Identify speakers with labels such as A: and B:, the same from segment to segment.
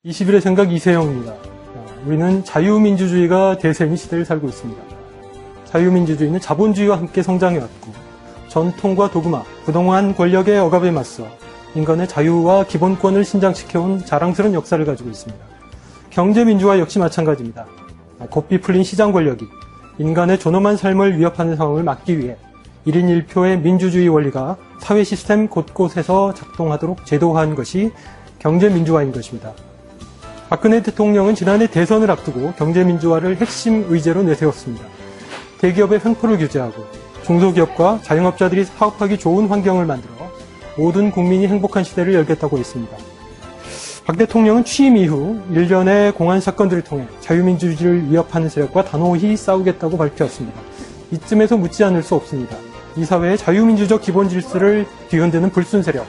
A: 21의 생각 이세영입니다. 우리는 자유민주주의가 대세인 시대를 살고 있습니다. 자유민주주의는 자본주의와 함께 성장해왔고 전통과 도그마, 그동안 권력의 억압에 맞서 인간의 자유와 기본권을 신장시켜온 자랑스러운 역사를 가지고 있습니다. 경제민주화 역시 마찬가지입니다. 고삐 풀린 시장 권력이 인간의 존엄한 삶을 위협하는 상황을 막기 위해 1인 1표의 민주주의 원리가 사회 시스템 곳곳에서 작동하도록 제도화한 것이 경제민주화인 것입니다. 박근혜 대통령은 지난해 대선을 앞두고 경제민주화를 핵심 의제로 내세웠습니다. 대기업의 횡포를 규제하고 중소기업과 자영업자들이 사업하기 좋은 환경을 만들어 모든 국민이 행복한 시대를 열겠다고 했습니다. 박 대통령은 취임 이후 일련의 공안 사건들을 통해 자유민주주의를 위협하는 세력과 단호히 싸우겠다고 밝혔습니다. 이쯤에서 묻지 않을 수 없습니다. 이 사회의 자유민주적 기본 질서를 뒤흔드는 불순 세력.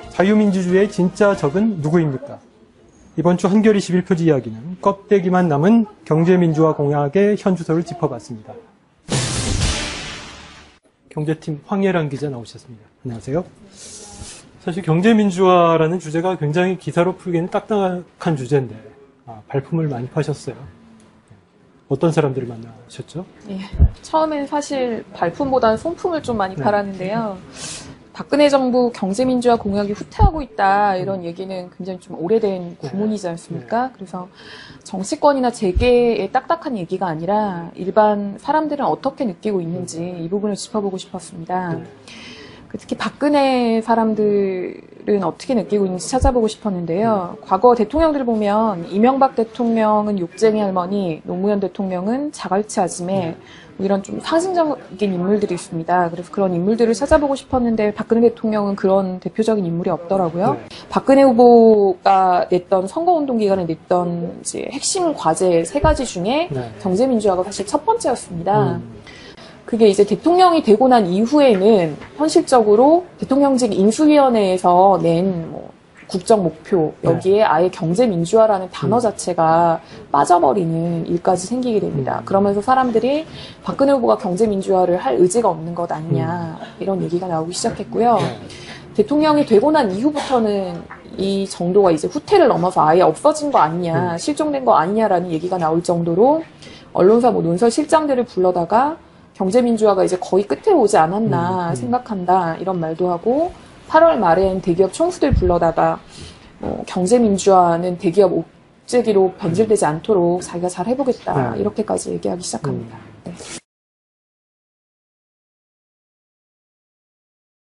A: 자유민주주의의 진짜 적은 누구입니까? 이번 주 한겨레 21표지 이야기는 껍데기만 남은 경제민주화 공약의 현주소를 짚어봤습니다. 경제팀 황예란 기자 나오셨습니다. 안녕하세요. 사실 경제민주화라는 주제가 굉장히 기사로 풀기는 딱딱한 주제인데 발품을 많이 파셨어요. 어떤 사람들을 만나셨죠?
B: 예, 처음엔 사실 발품보다는 손품을 좀 많이 팔았는데요. 박근혜 정부 경제민주화 공약이 후퇴하고 있다 이런 얘기는 굉장히 좀 오래된 구문이지 않습니까? 그래서 정치권이나 재계의 딱딱한 얘기가 아니라 일반 사람들은 어떻게 느끼고 있는지 이 부분을 짚어보고 싶었습니다. 특히 박근혜 사람들은 어떻게 느끼고 있는지 찾아보고 싶었는데요. 과거 대통령들을 보면 이명박 대통령은 욕쟁이 할머니, 노무현 대통령은 자갈치 아줌매 이런 좀 상징적인 인물들이 있습니다. 그래서 그런 인물들을 찾아보고 싶었는데 박근혜 대통령은 그런 대표적인 인물이 없더라고요. 박근혜 후보가 냈던 선거운동 기간에 냈던 이제 핵심 과제 3가지 중에 경제민주화가 사실 첫 번째였습니다. 그게 이제 대통령이 되고 난 이후에는 현실적으로 대통령직 인수위원회에서 낸 국정 목표, 여기에 아예 경제민주화라는 단어 자체가 빠져버리는 일까지 생기게 됩니다. 그러면서 사람들이 박근혜 후보가 경제민주화를 할 의지가 없는 것 아니냐 이런 얘기가 나오기 시작했고요. 대통령이 되고 난 이후부터는 이 정도가 이제 후퇴를 넘어서 아예 없어진 거 아니냐, 실종된 거 아니냐라는 얘기가 나올 정도로 언론사 논설 실장들을 불러다가 경제민주화가 이제 거의 끝에 오지 않았나 생각한다 이런 말도 하고 8월 말엔 대기업 총수들 불러다가 경제민주화는 대기업 옥죄기로 변질되지 않도록 자기가 잘 해보겠다 이렇게까지 얘기하기 시작합니다. 네.